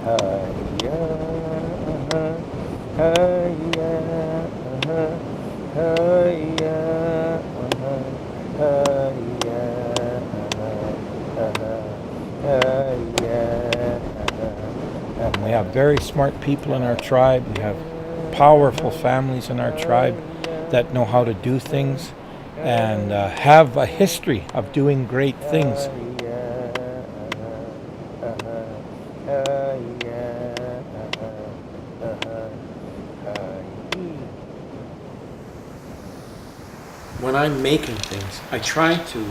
We have very smart people in our tribe. We have powerful families in our tribe that know how to do things and have a history of doing great things. When I'm making things, I try to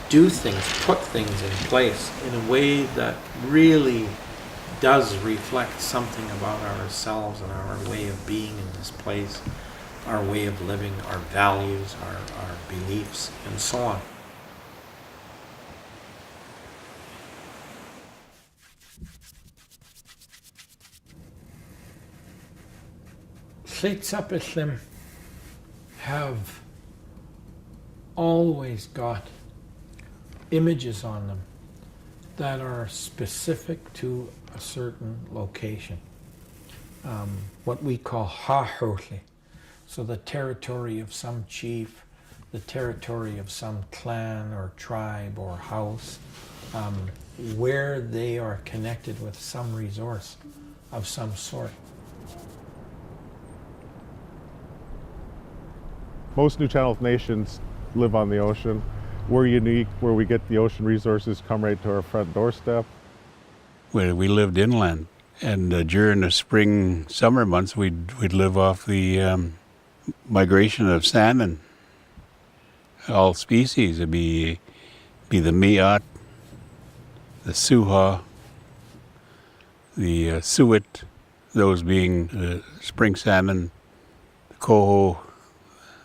do things, put things in place in a way that really does reflect something about ourselves and our way of being in this place, our way of living, our values, our beliefs, and so on. Hupacasath have always got images on them that are specific to a certain location. What we call hahotli, so the territory of some chief, the territory of some clan or tribe or house, where they are connected with some resource of some sort. Most New Channel nations live on the ocean. We're unique where we get the ocean resources come right to our front doorstep. We lived inland, and during the spring, summer months, we'd live off the migration of salmon. All species. It'd be the miat, the suha, the suet, those being the spring salmon, the coho,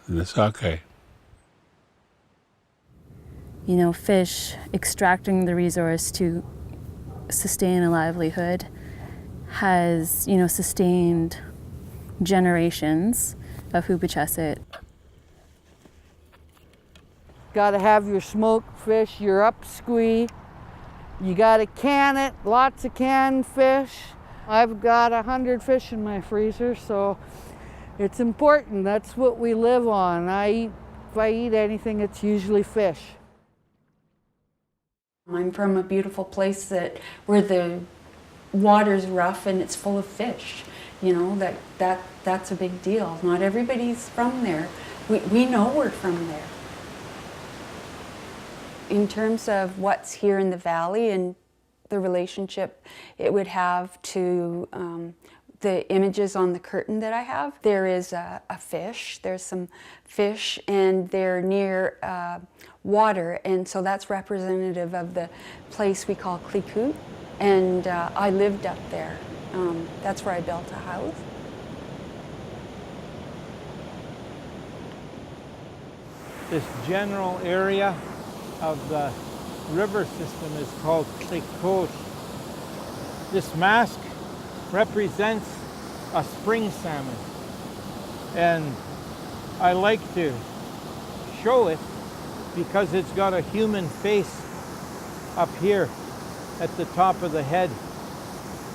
and the sake. You know, fish extracting the resource to sustain a livelihood has, you know, sustained generations of Hupacasath. Got to have your smoked fish, your upsqueeze. You got to can it, lots of canned fish. I've got 100 fish in my freezer, so it's important. That's what we live on. If I eat anything, it's usually fish. I'm from a beautiful place where the water's rough and it's full of fish. You know, that's a big deal. Not everybody's from there. We know we're from there. In terms of what's here in the valley and the relationship it would have to the images on the curtain that I have, there is a fish, there's some fish, and they're near water, and so that's representative of the place we call Klikut, and I lived up there. That's where I built a house. This general area of the river system is called Klikut. This mask represents a spring salmon, and I like to show it because it's got a human face up here at the top of the head,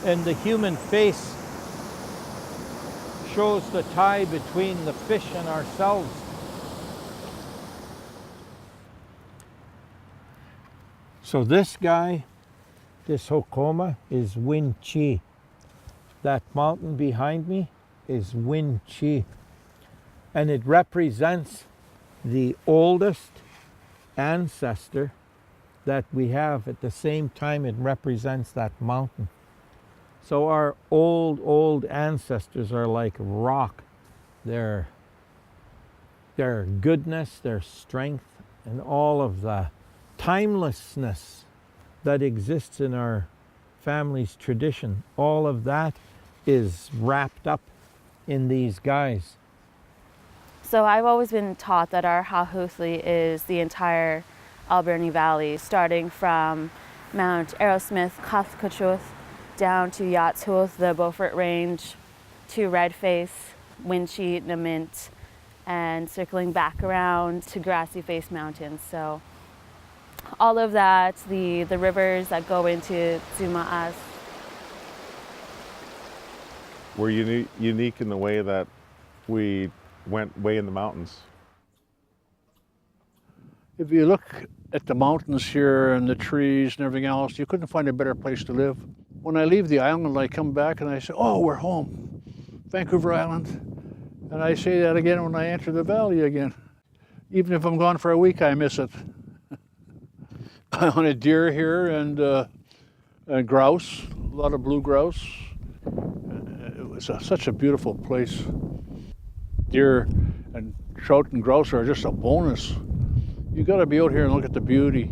and the human face shows the tie between the fish and ourselves. So this guy, this Hokoma, is Win Chi. That mountain behind me is Win Chi. And it represents the oldest ancestor that we have. At the same time, it represents that mountain. So our old ancestors are like rock. Their goodness, their strength, and all of the timelessness that exists in our family's tradition, all of that is wrapped up in these guys. So I've always been taught that our hahotli is the entire Alberni Valley, starting from Mount Arrowsmith, Cathcachuth, down to Yachtshooth, the Beaufort Range, to Redface, Winchie, Namint, and circling back around to Grassy Face Mountains. So all of that, the rivers that go into Zuma'as, We're unique in the way that we went way in the mountains. If you look at the mountains here and the trees and everything else, you couldn't find a better place to live. When I leave the island, I come back and I say, oh, we're home, Vancouver Island. And I say that again when I enter the valley again. Even if I'm gone for a week, I miss it. I hunted deer here and grouse, a lot of blue grouse. It was such a beautiful place. Deer and trout and grouse are just a bonus. You got to be out here and look at the beauty.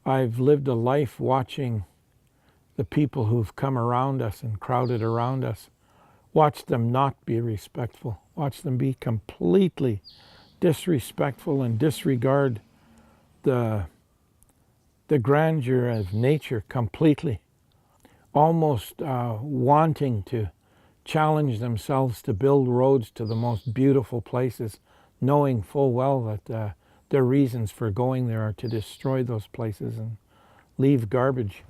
I've lived a life watching the people who've come around us and crowded around us, watch them not be respectful, watch them be completely disrespectful and disregard the grandeur of nature completely, almost wanting to challenge themselves to build roads to the most beautiful places, knowing full well that their reasons for going there are to destroy those places and leave garbage.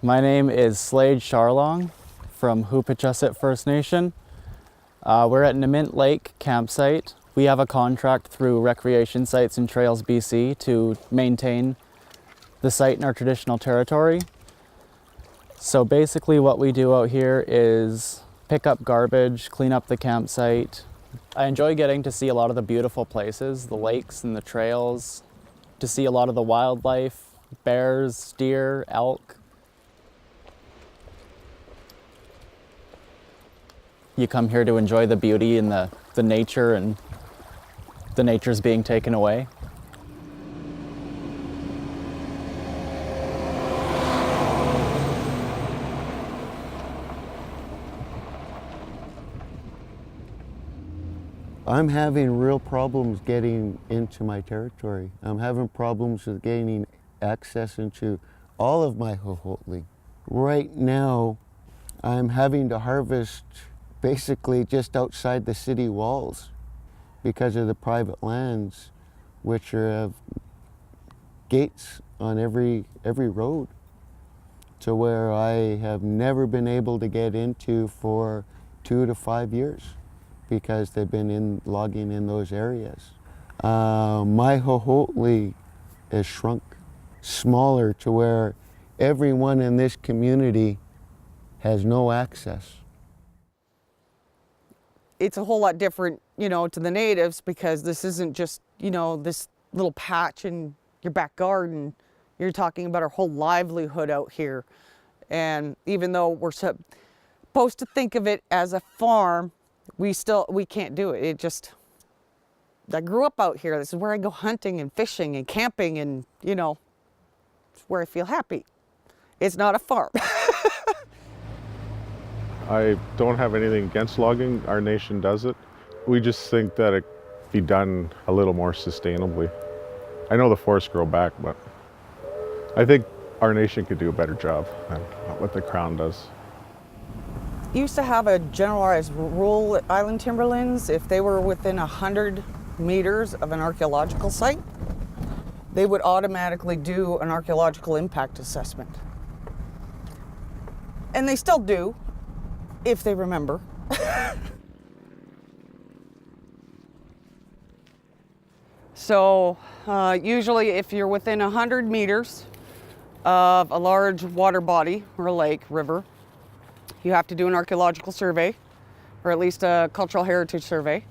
My name is Slade Charlong from Hupacasath First Nation. We're at Namint Lake campsite. We have a contract through Recreation Sites and Trails BC to maintain the site in our traditional territory. So basically what we do out here is pick up garbage, clean up the campsite. I enjoy getting to see a lot of the beautiful places, the lakes and the trails, to see a lot of the wildlife, bears, deer, elk. You come here to enjoy the beauty and the nature, and the nature's being taken away. I'm having real problems getting into my territory. I'm having problems with gaining access into all of my Huhotli. Right now, I'm having to harvest basically just outside the city walls because of the private lands, which have gates on every road, to where I have never been able to get into for 2 to 5 years because they've been logging in those areas. My Huhotli is shrunk, smaller, to where everyone in this community has no access. It's a whole lot different, to the natives, because this isn't just, this little patch in your back garden. You're talking about our whole livelihood out here. And even though we're supposed to think of it as a farm, we can't do it. I grew up out here. This is where I go hunting and fishing and camping, and, it's where I feel happy. It's not a farm. I don't have anything against logging. Our nation does it. We just think that it be done a little more sustainably. I know the forests grow back, but I think our nation could do a better job than what the Crown does. Used to have a generalized rule at Island Timberlands. If they were within 100 meters of an archaeological site, they would automatically do an archaeological impact assessment. And they still do, if they remember. So usually if you're within 100 meters of a large water body or a lake, river, you have to do an archaeological survey, or at least a cultural heritage survey.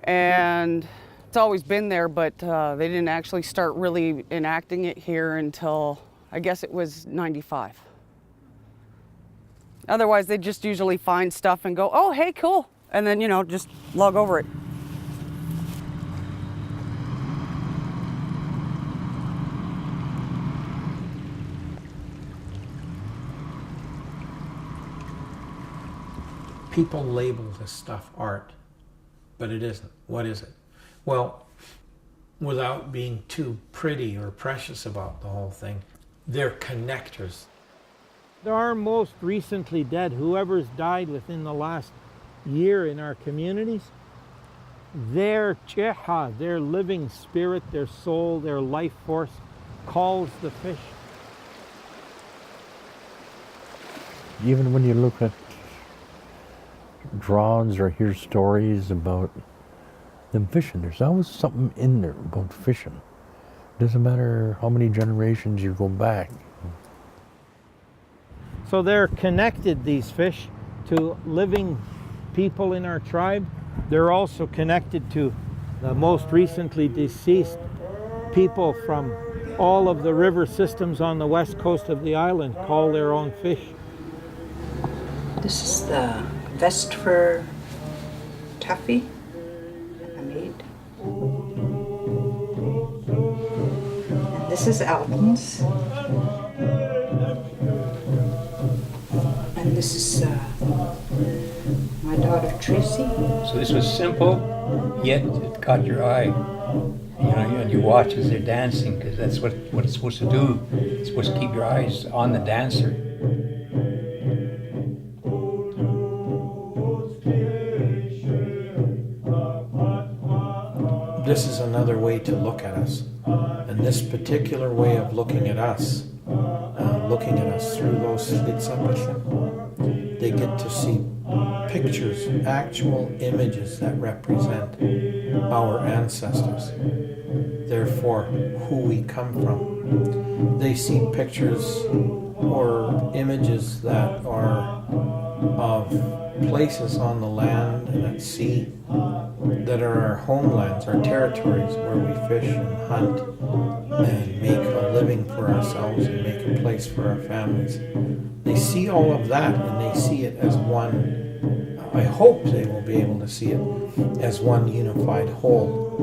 And it's always been there, but they didn't actually start really enacting it here until, I guess it was 95. Otherwise, they just usually find stuff and go, oh, hey, cool. And then, just log over it. People label this stuff art, but it isn't. What is it? Well, without being too pretty or precious about the whole thing, they're connectors. Our most recently dead, whoever's died within the last year in our communities, their cheha, their living spirit, their soul, their life force, calls the fish. Even when you look at drawings or hear stories about them fishing, there's always something in there about fishing. Doesn't matter how many generations you go back. So they're connected, these fish, to living people in our tribe. They're also connected to the most recently deceased people from all of the river systems on the west coast of the island call their own fish. This is the vest for Tuffy I made. And this is Alton's. And this is my daughter Tracy. So this was simple, yet it caught your eye. You know, and you watch as they're dancing, because that's what it's supposed to do. It's supposed to keep your eyes on the dancer. This is another way to look at us. And this particular way of looking at us through those slitsapashim, they get to see pictures, actual images that represent our ancestors, therefore who we come from. They see pictures or images that are of places on the land and at sea that are our homelands, our territories where we fish and hunt and make a living for ourselves and make a place for our families. They see all of that and they see it as one. I hope they will be able to see it as one unified whole.